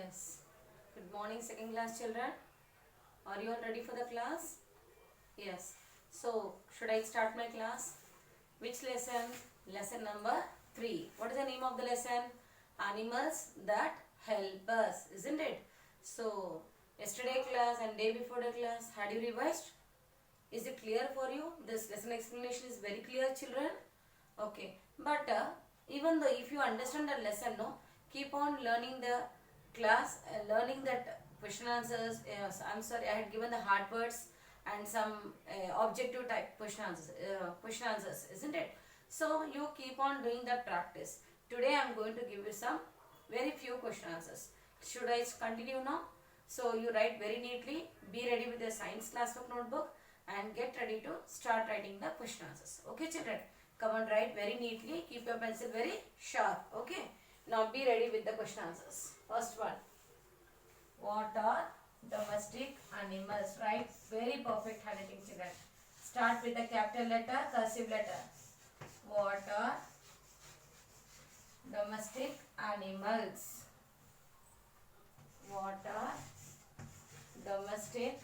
Yes. Good morning, second class children. Are you all ready for the class? Yes. So, should I start my class? Which lesson? Lesson number 3. What is the name of the lesson? Animals that help us, isn't it? So, yesterday class and day before the class, had you revised? Is it clear for you? This lesson explanation is very clear, children. Okay. But even though if you understand the lesson, no, keep on learning the class, learning that question answers. I'm sorry, I had given the hard words and some objective type question answers, isn't it? So you keep on doing that practice. Today I'm going to give you some very few question answers. Should I continue now? So you write very neatly. Be ready with your science classwork notebook and get ready to start writing the question answers. Okay, children? Come on, write very neatly. Keep your pencil very sharp. Okay. Now be ready with the question answers. First one. What are domestic animals? Write very perfect handwriting, children. Start with the capital letter, cursive letter. What are domestic animals? What are domestic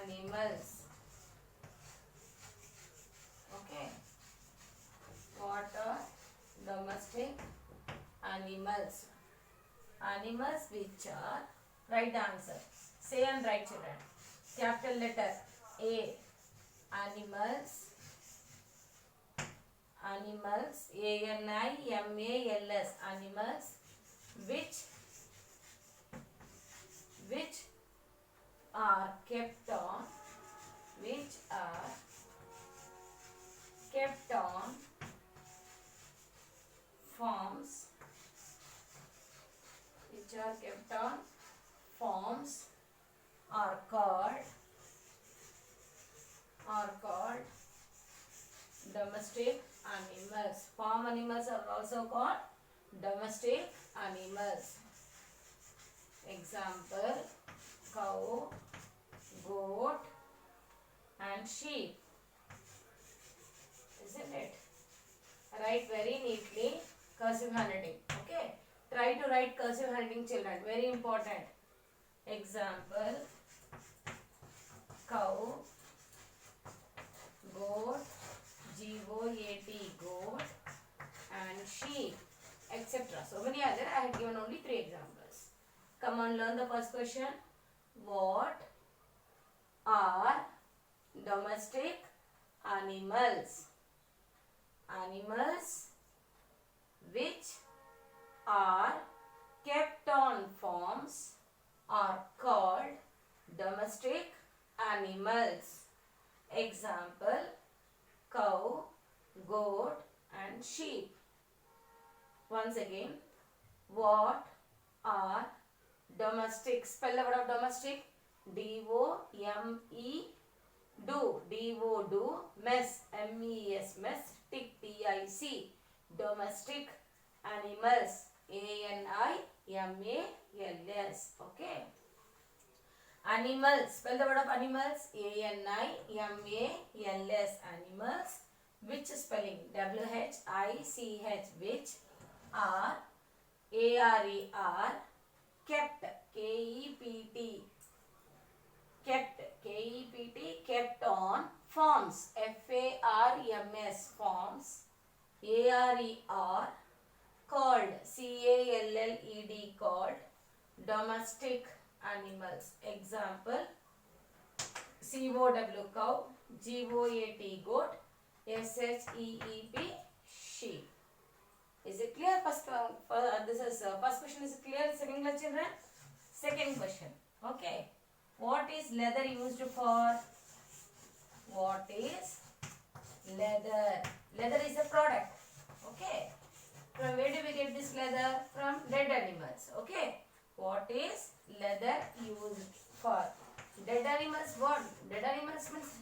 animals? Okay. What are domestic animals? Animals which are, write the answer. Say and write, children. Capital letter A. Animals. Animals. A-N-I-M-A-L-S. Animals which are kept on farms, are called domestic animals. Farm animals are also called domestic animals. Example: cow, goat and sheep. Isn't it? Write very neatly, cursive handwriting. Okay. Try to write cursive handwriting, children. Very important. Example: cow, goat, G-O-A-T, goat and sheep, etc. So many other. I have given only 3 examples. Come on, learn the first question. What are domestic animals? Animals which are kept on farms are called domestic animals. Example: cow, goat and sheep. Once again, what are domestic? Spell the word of domestic. D-O-M-E, do. D-O, do. Mess, M-E-S, mess. Tick, T-I-C. Domestic animals. A-N-I-M-A-L-S. Okay. Animals. Spell the word of animals. A-N-I-M-A-L-S. Animals. Which spelling? W-H-I-C-H. Which are A-R-E-R. Kept. K-E-P-T. Kept. K-E-P-T. Kept on farms. F-A-R-M-S. Farms. A-R-E-R. Called. C-A-L-L-E-D. Called. Domestic animals. Example: C-O-W, cow, G-O-A-T, goat, S-H-E-E-P, sheep. Is it clear? First question is clear. Second class, children. Second question. Okay. What is leather used for? What is leather? Leather is a product. Okay. From where do we get this leather? From dead animals. Okay. What is leather used for? Dead animals what? Dead animals means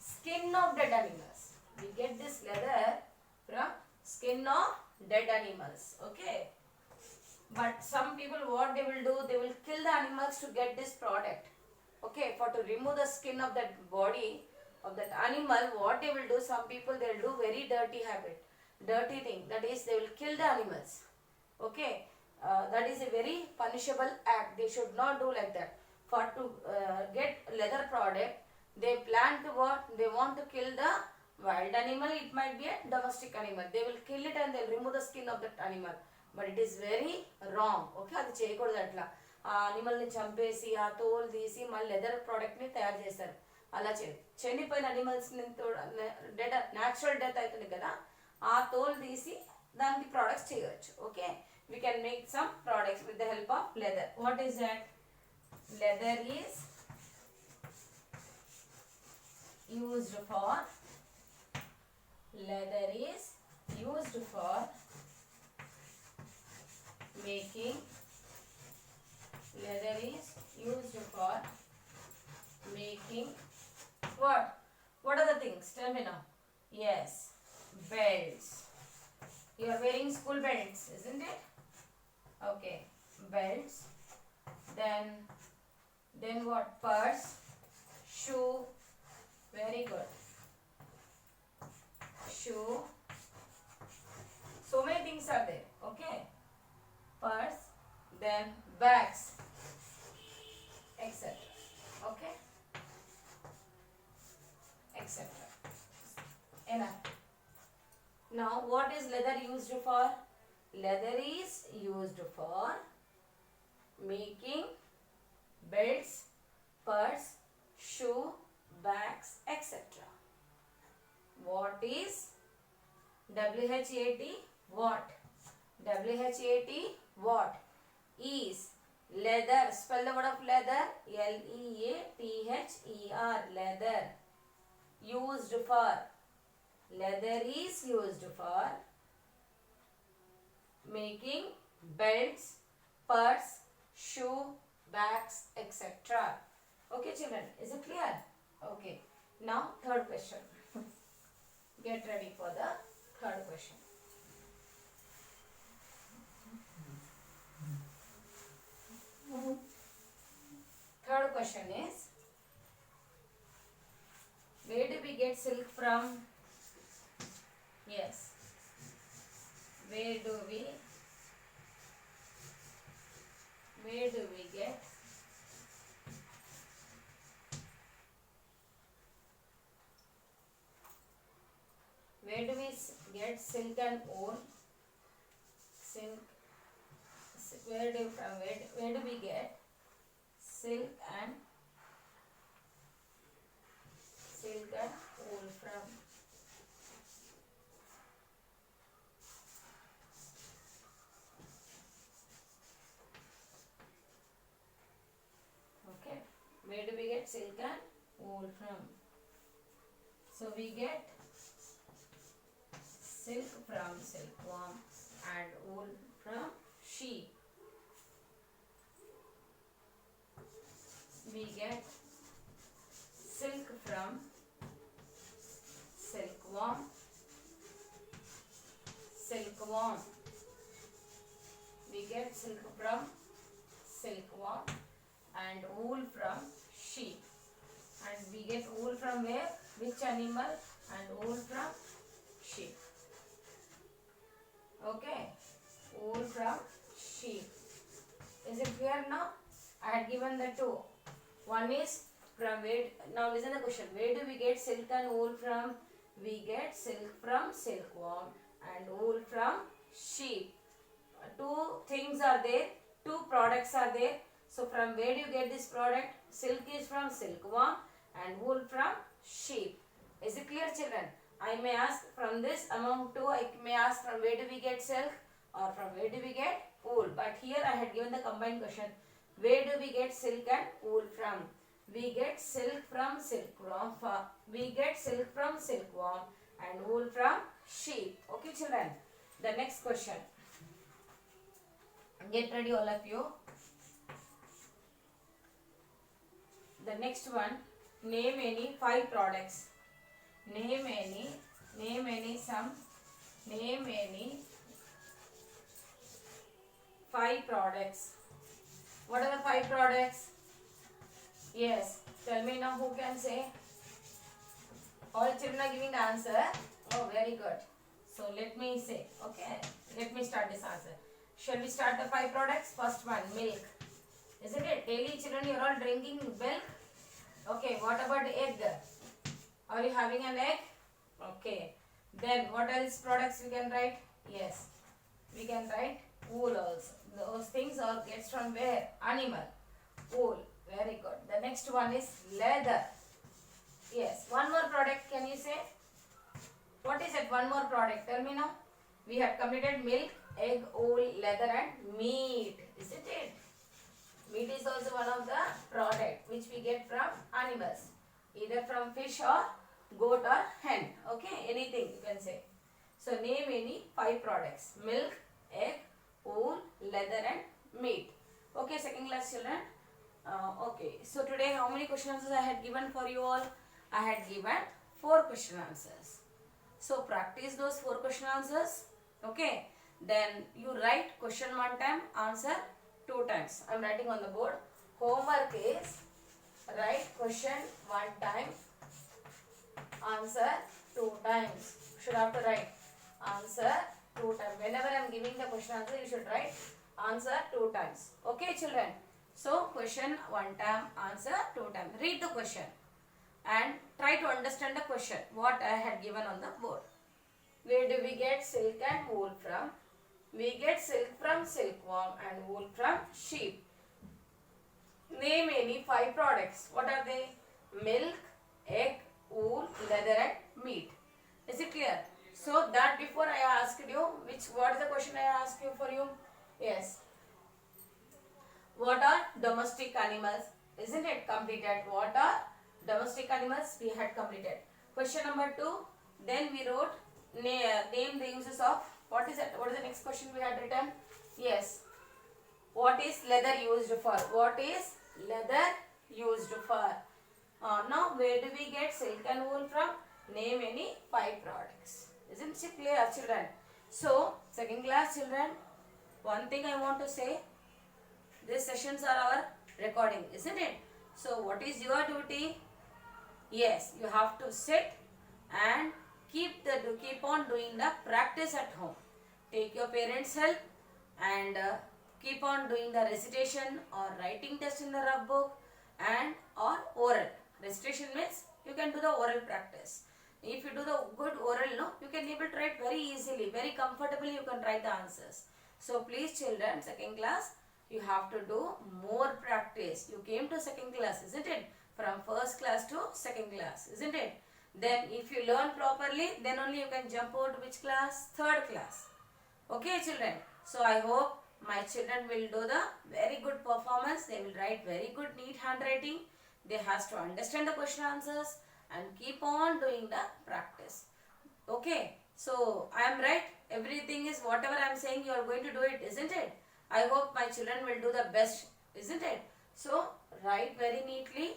skin of dead animals. We get this leather from skin of dead animals. Okay. But some people what they will do? They will kill the animals to get this product. Okay. For to remove the skin of that body of that animal, what they will do? Some people they will do very dirty habit. Dirty thing. That is they will kill the animals. Okay. that is a very punishable act. They should not do like that. For to get leather product, they plan to what? They want to kill the wild animal. It might be a domestic animal. They will kill it and they will remove the skin of that animal. But it is very wrong. Okay, అది చేయకూడదు అట్లా. ఆ అనిమల్ని చంపేసి ఆ తోలు తీసి మళ్ళీ leather ప్రోడక్ట్ని తయారు చేస్తారు. అలా చేయదు. చనిపోయిన అనిమల్స్ని డెడ్ న్యాచురల్ డెత్ అవుతుంది కదా, ఆ తోలు తీసి దానికి ప్రోడక్ట్స్ చేయవచ్చు. Okay, we can make some products with the help of leather. What is that? Leather is used for making what are the things? Tell me now. Yes, belts. You are wearing school belts, isn't it? Okay, belts. Then what? Purse, shoe. Very good. Shoe. So many things are there. Okay. Purse. Then bags, etc. Okay. Etc. Enough. Now, what is leather used for? Leather is used for making belts, purse, shoe, bags, etc. What is WHAT? What? WHAT? What? Is leather. Spell the word of leather. LEATHER. Leather. Used for. Leather is used for making belts, purse, shoe, bags, etc. Okay, children, is it clear? Okay. Now, third question. Get ready for the third question. Third question is, where do we get silk from? Yes. Where do we get silk and wool? Where do we get silk and wool from? Okay, where do we get silk and wool from? So we get silk from silkworm and wool from sheep. We get silk from silkworm. We get silk from silkworm and wool from sheep. And we get wool from where? Which animal? And wool from sheep. Okay, wool from sheep. Is it clear now? I had given the two. One is from where. Now listen the question. Where do we get silk and wool from? We get silk from silkworm and wool from sheep. Two things are there. Two products are there. So from where do you get this product? Silk is from silkworm and wool from sheep. Is it clear, children? I may ask from this among two. I may ask from where do we get silk or from where do we get wool. But here I had given the combined question. Where do we get silk and wool from? We get silk from silkworm. We get silk from silkworm and wool from sheep. Okay, children. The next question. Get ready, all of you. The next one. Name any 5 products. Name any 5 products. What are the 5 products? Yes, tell me now, who can say? All children are giving the answer. Oh, very good. So let me say, okay, let me start this answer. Shall we start the 5 products? First one, milk. Isn't it? Daily children, you are all drinking milk. Okay, what about egg? Are you having an egg? Okay. Then what else products we can write? Yes, we can write wool also. Those things are gets from where? Animal. Wool. Very good. The next one is leather. Yes. One more product. Can you say? What is it? One more product. Tell me now. We have completed milk, egg, wool, leather and meat. Isn't it? Meat is also one of the product which we get from animals. Either from fish or goat or hen. Okay. Anything you can say. So name any 5 products. Milk, egg, wool, leather and meat. Okay, second class children. Okay. So today how many question answers I had given for you all? I had given 4 question answers. So practice those 4 question answers. Okay. Then you write question 1 time, answer 2 times. I am writing on the board. Homework is write question 1 time, answer 2 times. Should have to write answer 2 times. Whenever I am giving the question answer, you should write answer 2 times. Okay children. So question 1 time, answer 2 times. Read the question and try to understand the question what I had given on the board. Where do we get silk and wool from? We get silk from silkworm and wool from sheep. Name any 5 products. What are they? Milk, egg, wool, leather and meat. Is it clear? So that before I asked you, what is the question I asked you for you? Yes. What are domestic animals? Isn't it completed? What are domestic animals? We had completed. Question number 2. Then we wrote name the uses of. What is it? What is the next question we had written? Yes. What is leather used for? What is leather used for? Now where do we get silk and wool from? Name any 5 products. Isn't it clear children? So second class children, one thing I want to say, these sessions are our recording, isn't it? So what is your duty? Yes, you have to sit and keep on doing the practice at home. Take your parents' help and keep on doing the recitation or writing test in the rough book and or oral. Recitation means you can do the oral practice. If you do the good oral, you can able to write very easily, very comfortably you can write the answers. So please children, second class, you have to do more practice. You came to second class, isn't it? From first class to second class, isn't it? Then if you learn properly, then only you can jump over to which class? Third class. Okay children. So I hope my children will do the very good performance. They will write very good neat handwriting. They has to understand the question answers and keep on doing the practice. Okay. So I am right. Everything is whatever I am saying, you are going to do it, isn't it? I hope my children will do the best, isn't it? So write very neatly.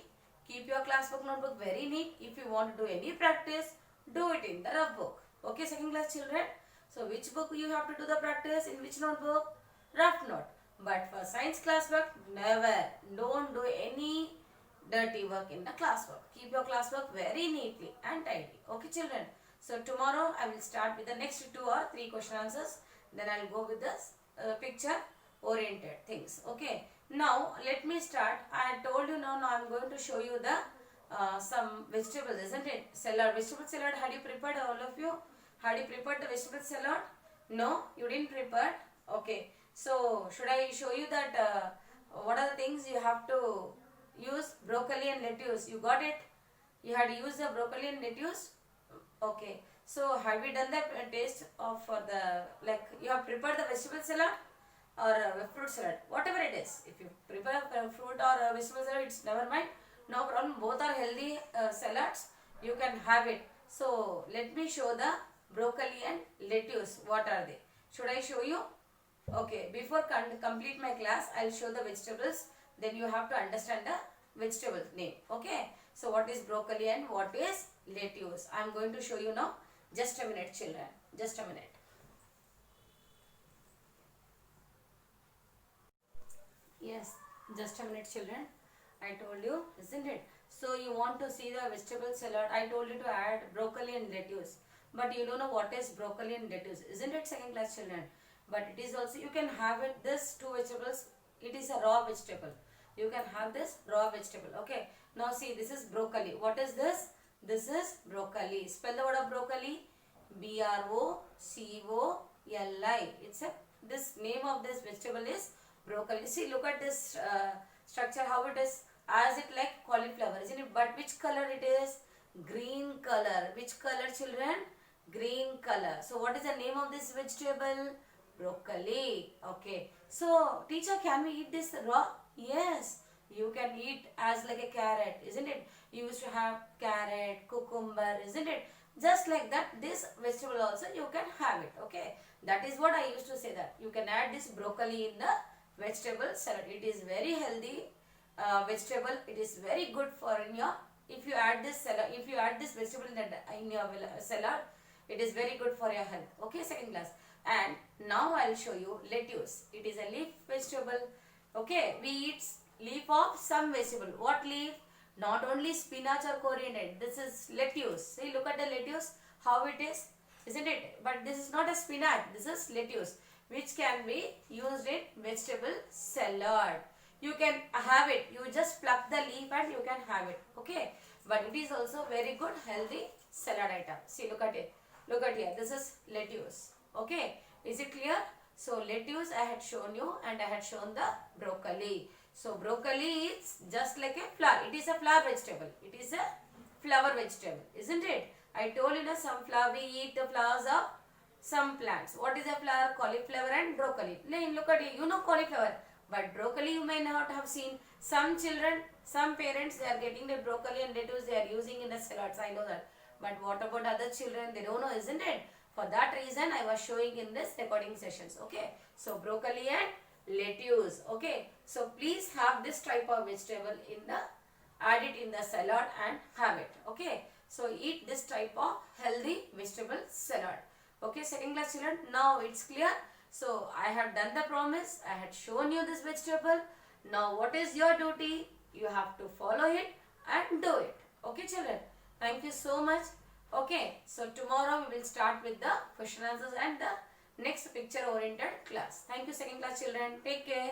Keep your class book notebook very neat. If you want to do any practice, do it in the rough book. Okay second class children. So which book you have to do the practice? In which notebook? Rough note. But for science class work, never. Don't do any dirty work in the class work. Keep your class work very neatly and tidy. Okay children. So tomorrow I will start with the next 2 or 3 question answers. Then I will go with this picture oriented things. Okay. Now let me start. I told you now I am going to show you the some vegetables, isn't it? Salad. Vegetable salad. Had you prepared, all of you? Had you prepared the vegetable salad? No, you didn't prepare. Okay. So should I show you that what are the things you have to use? Broccoli and lettuce. You got it? You had used the broccoli and lettuce? Okay. So have you done the taste of for the, like you have prepared the vegetable salad or fruit salad, whatever it is. If you prepare fruit or vegetable salad, it's never mind. No problem. Both are healthy salads. You can have it. So let me show the broccoli and lettuce. What are they? Should I show you? Okay. Before complete my class, I'll show the vegetables. Then you have to understand the vegetable name. Okay. So what is broccoli and what is lettuce? I'm going to show you now. Just a minute children. Just a minute. Yes, just a minute children. I told you, isn't it? So you want to see the vegetable salad. I told you to add broccoli and lettuce. But you don't know what is broccoli and lettuce. Isn't it second class children? but it is also, you can have it this two vegetables, it is a raw vegetable. You can have this raw vegetable. Okay, now see, this is broccoli. What is this? This is broccoli. Spell the word of broccoli. BROCOLI. It's a, this name of this vegetable is broccoli. See, look at this structure, how it is, as it like cauliflower, isn't it? But which color it is? Green color. Which color, children? Green color. So what is the name of this vegetable? Broccoli. Okay, so teacher, can we eat this raw? Yes, you can eat as like a carrot, isn't it? You used to have carrot, cucumber, isn't it? Just like that, this vegetable also you can have it. Okay, that is what I used to say, that you can add this broccoli in the vegetable salad. It is very healthy vegetable. It is very good for in your, if you add this salad, if you add this vegetable in your salad, it is very good for your health. Okay, second class. And now I will show you lettuce. It is a leaf vegetable. Okay, we eat leaf of some vegetable. What leaf? Not only spinach or coriander. This is lettuce. See, look at the lettuce, how it is, isn't it? But this is not a spinach. This is lettuce, which can be used in vegetable salad. You can have it. You just pluck the leaf and you can have it. Okay, but it is also very good healthy salad item. See, look at it. Look at here. This is lettuce. Okay, is it clear? So lettuce I had shown you, and I had shown the broccoli. So broccoli is just like a flower. It is a flower vegetable. It is a flower vegetable, isn't it? I told you that some flower, we eat the flowers of some plants. What is a flower? Cauliflower and broccoli. Look at it. You know cauliflower, but broccoli you may not have seen. Some children, some parents, they are getting the broccoli and lettuce, they are using in the salads. I know that. But what about other children? They don't know, isn't it? For that reason, I was showing in this recording sessions. Okay, so broccoli and lettuce. Okay, so please have this type of vegetable in the, add it in the salad and have it. Okay, so eat this type of healthy vegetable salad. Okay, second class children, now it's clear. So I have done the promise. I had shown you this vegetable. Now what is your duty? You have to follow it and do it. Okay, children. Thank you so much. Okay, so tomorrow we will start with the question answers and the next picture oriented class. Thank you, second class children. Take care.